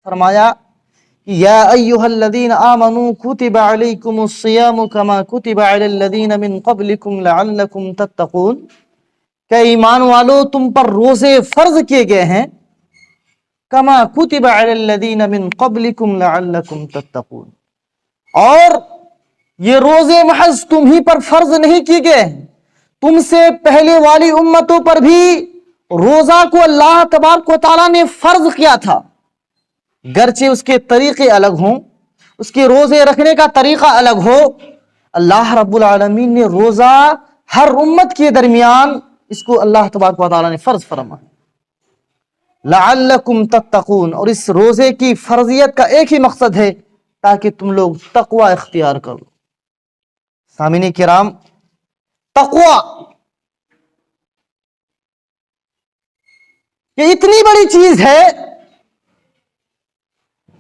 فرمایا یا ایھا الذین آمنوا کتب علیکم الصیام کما کتب علی الذین من قبلکم لعلکم تتقون، کہ ایمان والو تم پر روزے فرض کیے گئے ہیں کما کتب علی الذین من قبلکم لعلکم تتقون، اور یہ روزے محض تم ہی پر فرض نہیں کیے گئے، تم سے پہلے والی امتوں پر بھی روزہ کو اللہ تبارک و تعالیٰ نے فرض کیا تھا، گرچہ اس کے طریقے الگ ہوں، اس کے روزے رکھنے کا طریقہ الگ ہو، اللہ رب العالمین نے روزہ ہر امت کے درمیان اس کو اللہ تبارک و تعالیٰ نے فرض فرمایا لعلکم تتقون، اور اس روزے کی فرضیت کا ایک ہی مقصد ہے تاکہ تم لوگ تقوی اختیار کرو۔ سامعین کرام، تقوی یہ اتنی بڑی چیز ہے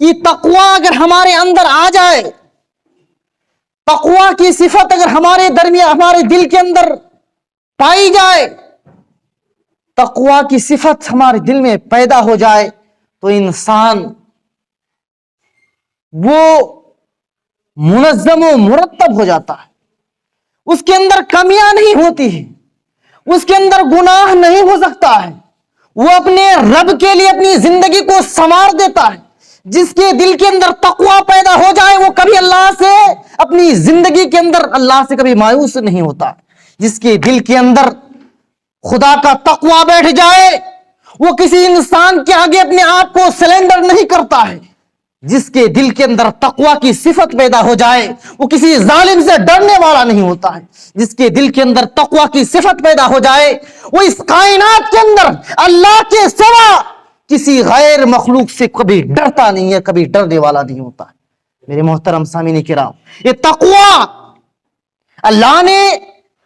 کہ تقوی اگر ہمارے اندر آ جائے، تقوی کی صفت اگر ہمارے درمیان ہمارے دل کے اندر پائی جائے، تقوی کی صفت ہمارے دل میں پیدا ہو جائے تو انسان وہ منظم و مرتب ہو جاتا ہے، اس کے اندر کمیاں نہیں ہوتی ہیں، اس کے اندر گناہ نہیں ہو سکتا ہے، وہ اپنے رب کے لیے اپنی زندگی کو سنوار دیتا ہے۔ جس کے دل کے اندر تقوی پیدا ہو جائے وہ کبھی اللہ سے اپنی زندگی کے اندر اللہ سے کبھی مایوس نہیں ہوتا، جس کے دل کے اندر خدا کا تقوی بیٹھ جائے وہ کسی انسان کے آگے اپنے آپ کو سلنڈر نہیں کرتا ہے، جس کے دل کے اندر تقوی کی صفت پیدا ہو جائے وہ کسی ظالم سے ڈرنے والا نہیں ہوتا ہے، جس کے دل کے اندر تقوی کی صفت پیدا ہو جائے وہ اس کائنات کے اندر اللہ کے سوا کسی غیر مخلوق سے کبھی ڈرتا نہیں ہے، کبھی ڈرنے والا نہیں ہوتا ہے۔ میرے محترم سامعین کرام، یہ تقوی اللہ نے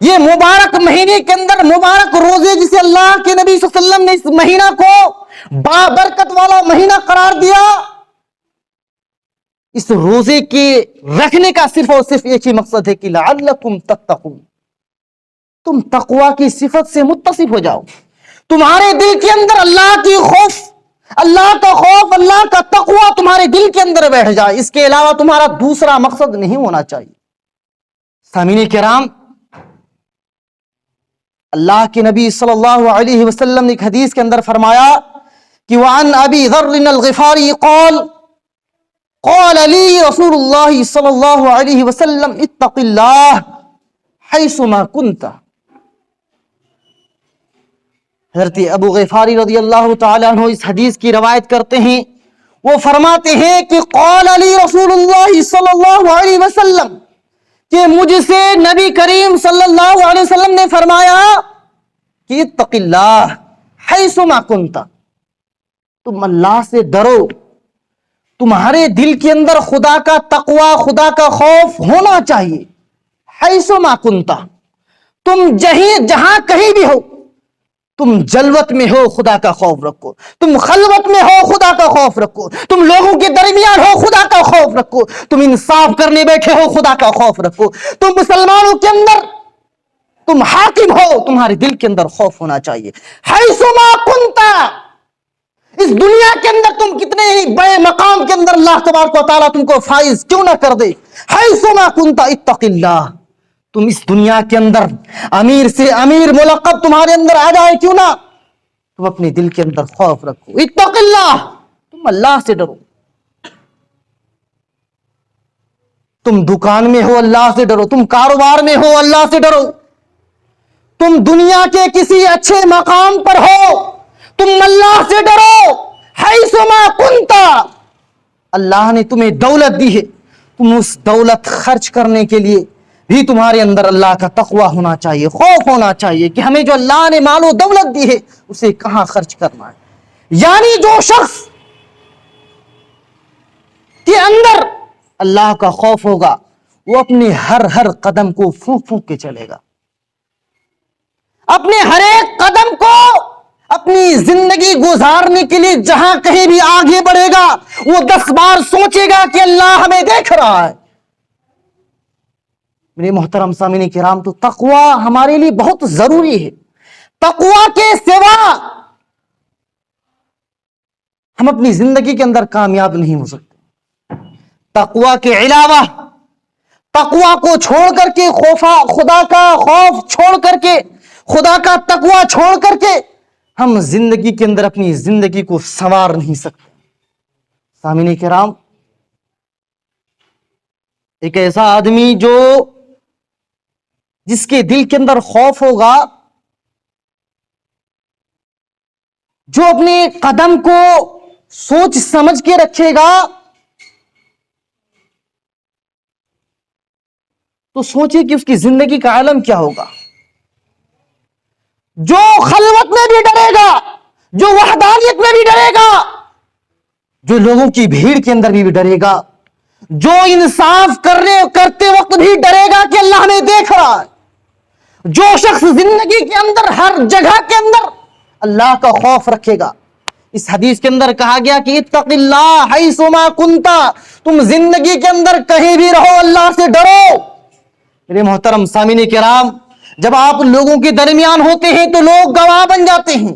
یہ مبارک مہینے کے اندر مبارک روزے جسے اللہ کے نبی صلی اللہ علیہ وسلم نے اس مہینہ کو بابرکت والا مہینہ قرار دیا، اس روزے کے رکھنے کا صرف اور صرف ایک ہی مقصد ہے کہ لعلکم تتقون، تم تقوی کی صفت سے متصف ہو جاؤ، تمہارے دل کے اندر اللہ کی خوف، اللہ کا خوف، اللہ کا تقوی تمہارے دل کے اندر بیٹھ جائے، اس کے علاوہ تمہارا دوسرا مقصد نہیں ہونا چاہیے۔ سامعین کرام، اللہ کے نبی صلی اللہ علیہ وسلم نے ایک حدیث کے اندر فرمایا کہ وعن ابی ذر الغفاری قال قال لی رسول اللہ صلی اللہ علیہ وسلم اتق اللہ حیثما کنت۔ حضرت ابو غفاری رضی اللہ تعالیٰ عنہ اس حدیث کی روایت کرتے ہیں، وہ فرماتے ہیں کہ قال علی رسول اللہ صلی اللہ علیہ وسلم، کہ مجھ سے نبی کریم صلی اللہ علیہ وسلم نے فرمایا کہ اتق اللہ حیثما کنت، تم اللہ سے ڈرو، تمہارے دل کے اندر خدا کا تقوی، خدا کا خوف ہونا چاہیے۔ حیثما کنت، تم جہاں کہیں بھی ہو، تم جلوت میں ہو خدا کا خوف رکھو، تم خلوت میں ہو خدا کا خوف رکھو، تم لوگوں کے درمیان ہو خدا کا خوف رکھو، تم انصاف کرنے بیٹھے ہو خدا کا خوف رکھو، تم مسلمانوں کے اندر تم حاکم ہو، تمہارے دل کے اندر خوف ہونا چاہیے۔ حیثما کنت، اس دنیا کے اندر تم کتنے ہی بڑے مقام کے اندر اللہ تبارک و تعالیٰ تم کو فائز کیوں نہ کر دے، حیثما کنت اتق اللہ، تم اس دنیا کے اندر امیر سے امیر ملقب تمہارے اندر آ جائے کیوں نہ، تم اپنے دل کے اندر خوف رکھو، اتق اللہ، تم اللہ سے ڈرو، تم دکان میں ہو اللہ سے ڈرو، تم کاروبار میں ہو اللہ سے ڈرو، تم دنیا کے کسی اچھے مقام پر ہو تم اللہ سے ڈرو۔ حیثما کنت، اللہ نے تمہیں دولت دی ہے، تم اس دولت خرچ کرنے کے لیے بھی تمہارے اندر اللہ کا تقوی ہونا چاہیے، خوف ہونا چاہیے کہ ہمیں جو اللہ نے مال و دولت دی ہے اسے کہاں خرچ کرنا ہے۔ یعنی جو شخص کے اندر اللہ کا خوف ہوگا وہ اپنے ہر قدم کو پھونک پھونک کے چلے گا، اپنے ہر ایک قدم کو اپنی زندگی گزارنے کے لیے جہاں کہیں بھی آگے بڑھے گا وہ 10 بار سوچے گا کہ اللہ ہمیں دیکھ رہا ہے۔ میرے محترم سامعین کرام، تو تقوی ہمارے لیے بہت ضروری ہے، تقوی کے سوا ہم اپنی زندگی کے اندر کامیاب نہیں ہو سکتے۔ تقوی کے علاوہ، تقوی کو چھوڑ کر کے، خدا کا خوف چھوڑ کر کے، خدا کا تقوی چھوڑ کر کے ہم زندگی کے اندر اپنی زندگی کو سنوار نہیں سکتے۔ سامعین کرام، ایک ایسا آدمی جس کے دل کے اندر خوف ہوگا، جو اپنے قدم کو سوچ سمجھ کے رکھے گا، تو سوچے کہ اس کی زندگی کا عالم کیا ہوگا۔ جو خلوت میں بھی ڈرے گا، جو وحدانیت میں بھی ڈرے گا، جو لوگوں کی بھیڑ کے اندر بھی ڈرے گا، جو انصاف کرتے وقت بھی ڈرے گا کہ اللہ ہمیں دیکھ رہا ہے، جو شخص زندگی کے اندر ہر جگہ کے اندر اللہ کا خوف رکھے گا۔ اس حدیث کے اندر کہا گیا کہ اتق اللہ حیث ما کنت، تم زندگی کے اندر کہیں بھی رہو اللہ سے ڈرو۔ میرے محترم سامعین کرام، جب آپ لوگوں کے درمیان ہوتے ہیں تو لوگ گواہ بن جاتے ہیں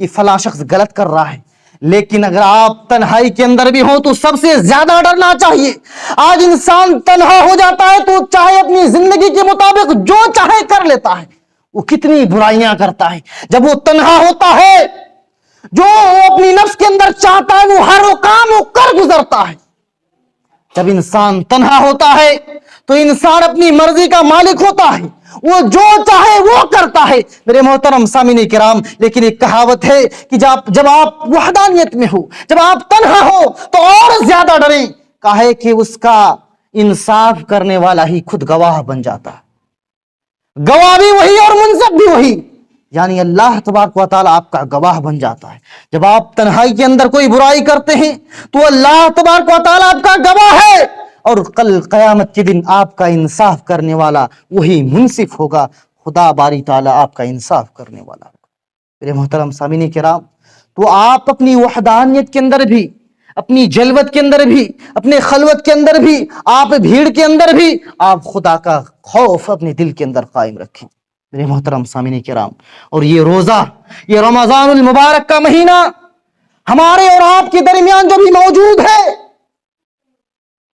کہ فلاں شخص غلط کر رہا ہے، لیکن اگر آپ تنہائی کے اندر بھی ہوں تو سب سے زیادہ ڈرنا چاہیے۔ آج انسان تنہا ہو جاتا ہے تو چاہے اپنی زندگی کے مطابق جو چاہے کر لیتا ہے، وہ کتنی برائیاں کرتا ہے۔ جب وہ تنہا ہوتا ہے، جو اپنی نفس کے اندر چاہتا ہے وہ ہر وہ کام وہ کر گزرتا ہے۔ جب انسان تنہا ہوتا ہے تو انسان اپنی مرضی کا مالک ہوتا ہے، وہ جو چاہے وہ کرتا ہے۔ میرے محترم سامعین کرام، لیکن ایک کہاوت ہے کہ جب آپ وحدانیت میں ہو، جب آپ تنہا ہو تو اور زیادہ ڈریں، کہے کہ اس کا انصاف کرنے والا ہی خود گواہ بن جاتا ہے، گواہ بھی وہی اور منصف بھی وہی، یعنی اللہ تبارک و تعالیٰ آپ کا گواہ بن جاتا ہے۔ جب آپ تنہائی کے اندر کوئی برائی کرتے ہیں تو اللہ تبارک و تعالیٰ آپ کا گواہ ہے، اور کل قیامت کے دن آپ کا انصاف کرنے والا وہی منصف ہوگا، خدا باری تعالیٰ آپ کا انصاف کرنے والا ہوگا۔ میرے محترم سامعین کرام، تو آپ اپنی وحدانیت کے اندر بھی، اپنی جلوت کے اندر بھی، اپنے خلوت کے اندر بھی، آپ بھیڑ کے اندر بھی، آپ خدا کا خوف اپنے دل کے اندر قائم رکھیں۔ میرے محترم سامعین کرام، اور یہ روزہ، یہ رمضان المبارک کا مہینہ ہمارے اور آپ کے درمیان جو بھی موجود ہے،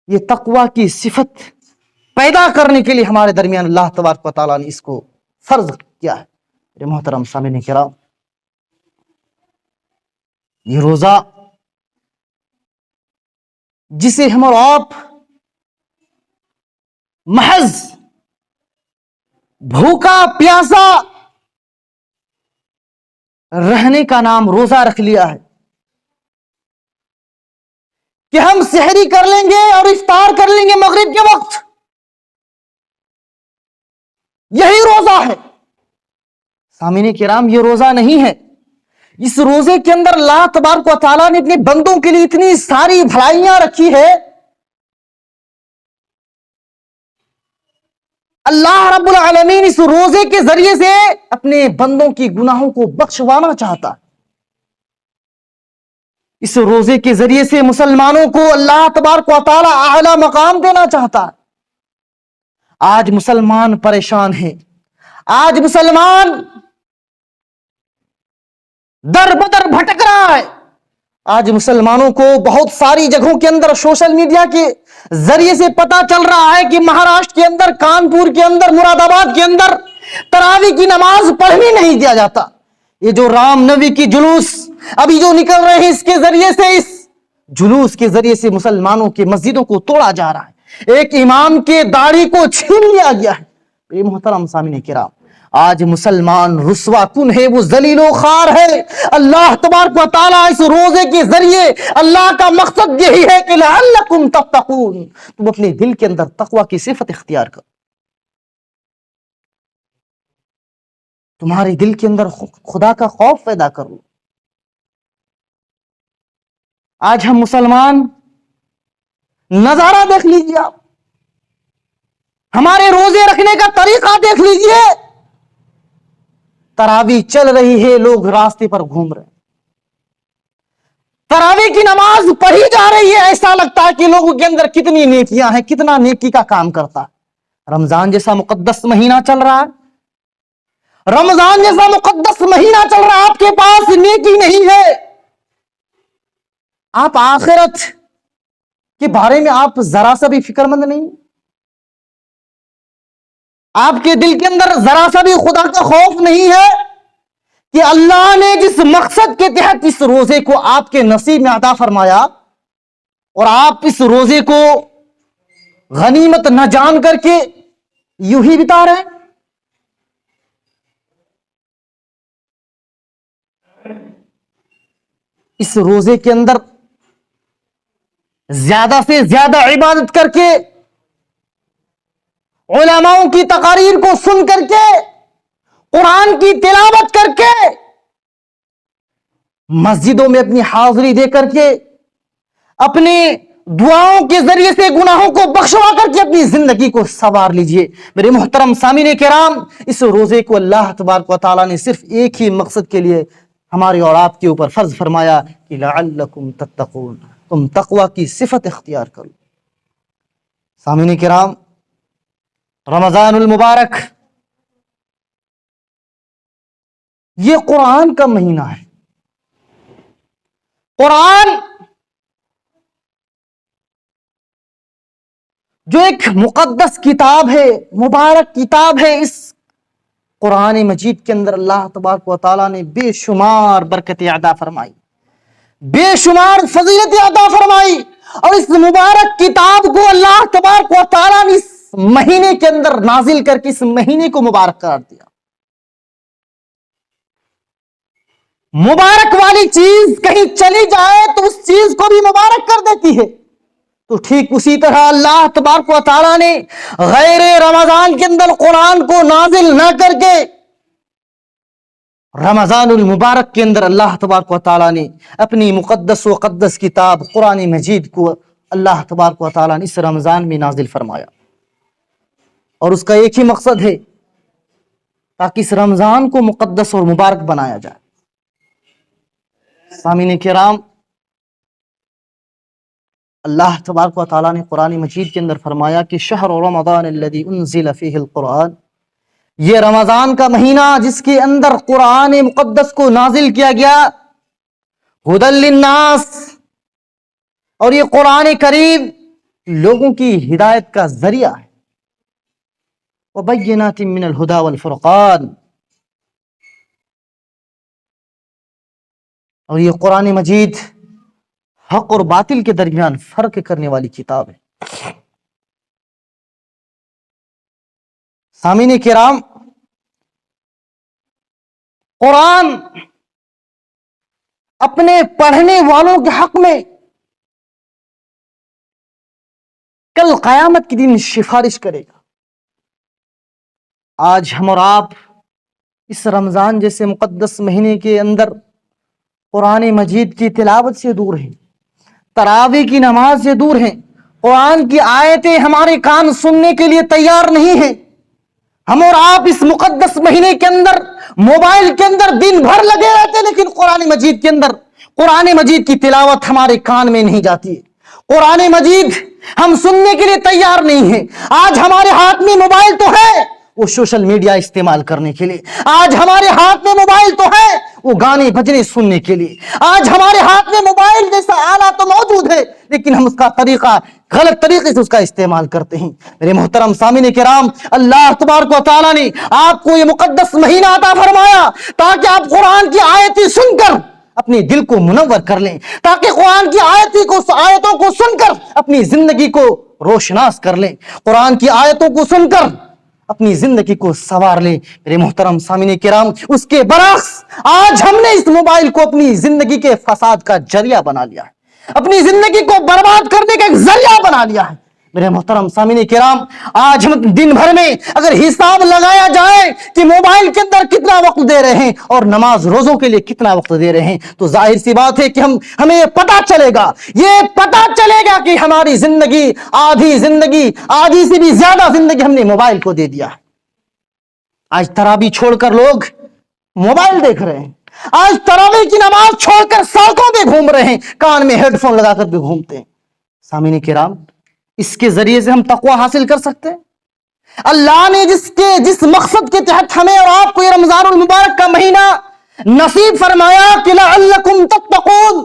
یہ تقوی کی صفت پیدا کرنے کے لیے ہمارے درمیان اللہ تبارک و تعالیٰ نے اس کو فرض کیا ہے۔ میرے محترم سامعین کرام، یہ روزہ جسے ہم اور آپ محض بھوکا پیاسا رہنے کا نام روزہ رکھ لیا ہے کہ ہم سحری کر لیں گے اور افطار کر لیں گے مغرب کے وقت، یہی روزہ ہے۔ سامعین کرام، یہ روزہ نہیں ہے۔ اس روزے کے اندر اللہ تبارک و تعالیٰ نے اپنے بندوں کے لیے اتنی ساری بھلائیاں رکھی ہے۔ اللہ رب العالمین اس روزے کے ذریعے سے اپنے بندوں کی گناہوں کو بخشوانا چاہتا ہے۔ اس روزے کے ذریعے سے مسلمانوں کو اللہ تبارک و تعالیٰ اعلیٰ مقام دینا چاہتا ہے۔ آج مسلمان پریشان ہیں، آج مسلمان در بدر بھٹک رہا ہے۔ آج مسلمانوں کو بہت ساری جگہوں کے اندر سوشل میڈیا کے ذریعے سے پتا چل رہا ہے کہ مہاراشٹر کے اندر، کانپور کے اندر، مراد آباد کے اندر تراویح کی نماز پڑھنے نہیں دیا جاتا۔ یہ جو رام نومی کی جلوس ابھی جو نکل رہے ہیں، اس کے ذریعے سے، اس جلوس کے ذریعے سے مسلمانوں کے مسجدوں کو توڑا جا رہا ہے، ایک امام کے داڑھی کو چھین لیا گیا ہے۔ یہ محترم سامعین کرام، آج مسلمان رسوا کن ہے، وہ ذلیل و خوار ہے۔ اللہ تبارک و تعالیٰ اس روزے کے ذریعے، اللہ کا مقصد یہی ہے کہ لعلکم تتقون، تم اپنے دل کے اندر تقوی کی صفت اختیار کرو، تمہارے دل کے اندر خدا کا خوف پیدا کرو۔ آج ہم مسلمان نظارہ دیکھ لیجیے، آپ ہمارے روزے رکھنے کا طریقہ دیکھ لیجیے۔ تراویح چل رہی ہے، لوگ راستے پر گھوم رہے ہیں، تراویح کی نماز پڑھی جا رہی ہے، ایسا لگتا ہے کہ لوگوں کے اندر کتنی نیکیاں ہیں، کتنا نیکی کا کام کرتا ہے۔ رمضان جیسا مقدس مہینہ چل رہا ہے، رمضان جیسا مقدس مہینہ چل رہا ہے، آپ کے پاس نیکی نہیں ہے، آپ آخرت کے بارے میں آپ ذرا سا بھی فکر مند نہیں؟ آپ کے دل کے اندر ذرا سا بھی خدا کا خوف نہیں ہے کہ اللہ نے جس مقصد کے تحت اس روزے کو آپ کے نصیب میں عطا فرمایا اور آپ اس روزے کو غنیمت نہ جان کر کے یوں ہی بتا رہے ہیں؟ اس روزے کے اندر زیادہ سے زیادہ عبادت کر کے، علماؤں کی تقاریر کو سن کر کے، قرآن کی تلاوت کر کے، مسجدوں میں اپنی حاضری دے کر کے، اپنے دعاؤں کے ذریعے سے گناہوں کو بخشوا کر کے اپنی زندگی کو سنوار لیجئے۔ میرے محترم سامعین کرام، اس روزے کو اللہ تبارک و تعالیٰ نے صرف ایک ہی مقصد کے لیے ہمارے اور آپ کے اوپر فرض فرمایا کہ لعلکم تتقون، تم تقوی کی صفت اختیار کرو۔ سامعین کرام، رمضان المبارک یہ قرآن کا مہینہ ہے۔ قرآن جو ایک مقدس کتاب ہے، مبارک کتاب ہے، اس قرآن مجید کے اندر اللہ تبارک و تعالیٰ نے بے شمار برکتیں عطا فرمائی، بے شمار فضیلتیں عطا فرمائی، اور اس مبارک کتاب کو اللہ تبارک و تعالیٰ نے اس مہینے کے اندر نازل کر کے اس مہینے کو مبارک قرار دیا۔ مبارک والی چیز کہیں چلی جائے تو اس چیز کو بھی مبارک کر دیتی ہے۔ تو ٹھیک اسی طرح اللہ تبارک و تعالیٰ نے غیر رمضان کے اندر قرآن کو نازل نہ کر کے رمضان المبارک کے اندر اللہ تبارک و تعالیٰ نے اپنی مقدس و قدس کتاب قرآن مجید کو اللہ تبارک و تعالیٰ نے اس رمضان میں نازل فرمایا، اور اس کا ایک ہی مقصد ہے تاکہ اس رمضان کو مقدس اور مبارک بنایا جائے۔ سامعین کرام، اللہ تبارک و تعالیٰ نے قرآن مجید کے اندر فرمایا کہ شہر رمضان الذی انزل فیہ القرآن، یہ رمضان کا مہینہ جس کے اندر قرآن مقدس کو نازل کیا گیا، ھدی للناس، اور یہ قرآن کریم لوگوں کی ہدایت کا ذریعہ ہے، وبینات من الہدی والفرقان، اور یہ قرآن مجید حق اور باطل کے درمیان فرق کرنے والی کتاب ہے۔ سامعین کرام، قرآن اپنے پڑھنے والوں کے حق میں کل قیامت کے دن سفارش کرے گا۔ آج ہم اور آپ اس رمضان جیسے مقدس مہینے کے اندر قرآن مجید کی تلاوت سے دور ہیں، تراویح کی نماز سے دور ہیں، قرآن کی آیتیں ہمارے کان سننے کے لیے تیار نہیں ہیں۔ ہم اور آپ اس مقدس مہینے کے اندر موبائل کے اندر دن بھر لگے رہتے، لیکن قرآن مجید کے اندر قرآن مجید کی تلاوت ہمارے کان میں نہیں جاتی ہے، قرآن مجید ہم سننے کے لیے تیار نہیں ہیں۔ آج ہمارے ہاتھ میں موبائل تو ہے وہ سوشل میڈیا استعمال کرنے کے لیے، آج ہمارے ہاتھ میں موبائل تو ہے وہ گانے بجنے سننے کے لیے، آج ہمارے ہاتھ میں موبائل جیسا آلہ تو موجود ہے، لیکن ہم اس کا طریقہ غلط طریقے سے اس کا استعمال کرتے ہیں۔ میرے محترم سامعین کرام، اللہ تبارک و تعالیٰ نے آپ کو یہ مقدس مہینہ عطا فرمایا تاکہ آپ قرآن کی آیتیں سن کر اپنے دل کو منور کر لیں، تاکہ قرآن کی آیتوں کو سن کر اپنی زندگی کو روشناس کر لیں، قرآن کی آیتوں کو سن کر اپنی زندگی کو سنوار لیں۔ میرے محترم سامعین کرام، اس کے برعکس آج ہم نے اس موبائل کو اپنی زندگی کے فساد کا ذریعہ بنا لیا ہے، اپنی زندگی کو برباد کرنے کا ایک ذریعہ بنا لیا ہے۔ میرے محترم سامعین کرام، آج ہم دن بھر میں اگر حساب لگایا جائے کہ موبائل کے اندر کتنا وقت دے رہے ہیں اور نماز روزوں کے لیے کتنا وقت دے رہے ہیں، تو ظاہر سی بات ہے کہ ہمیں یہ پتا چلے گا کہ ہماری زندگی آدھی سے بھی زیادہ زندگی ہم نے موبائل کو دے دیا ہے۔ آج تراویح چھوڑ کر لوگ موبائل دیکھ رہے ہیں، آج تراویح کی نماز چھوڑ کر سڑکوں پہ گھوم رہے ہیں، کان میں ہیڈ فون لگا کر بھی گھومتے ہیں۔ سامعین کرام، اس کے ذریعے سے ہم تقوی حاصل کر سکتے ہیں۔ اللہ نے جس مقصد کے تحت ہمیں اور آپ کو یہ رمضان المبارک کا مہینہ نصیب فرمایا کہ لعلکم تتقون،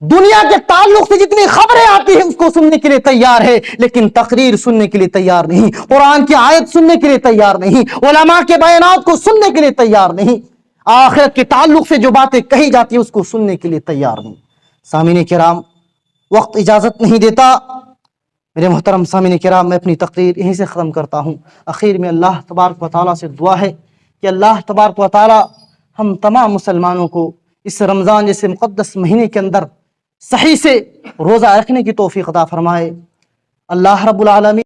دنیا کے تعلق سے جتنی خبریں آتی ہیں اس کو سننے کے لیے تیار ہے، لیکن تقریر سننے کے لیے تیار نہیں، قرآن کی آیت سننے کے لیے تیار نہیں، علماء کے بیانات کو سننے کے لیے تیار نہیں، آخرت کے تعلق سے جو باتیں کہی جاتی ہیں اس کو سننے کے لیے تیار نہیں۔ سامعین کرام، وقت اجازت نہیں دیتا، میرے محترم سامعین کرام، میں اپنی تقریر یہیں سے ختم کرتا ہوں۔ اخیر میں اللہ تبارک و تعالیٰ سے دعا ہے کہ اللہ تبارک و تعالیٰ ہم تمام مسلمانوں کو اس رمضان جیسے مقدس مہینے کے اندر صحیح سے روزہ رکھنے کی توفیق عطا فرمائے۔ اللہ رب العالمین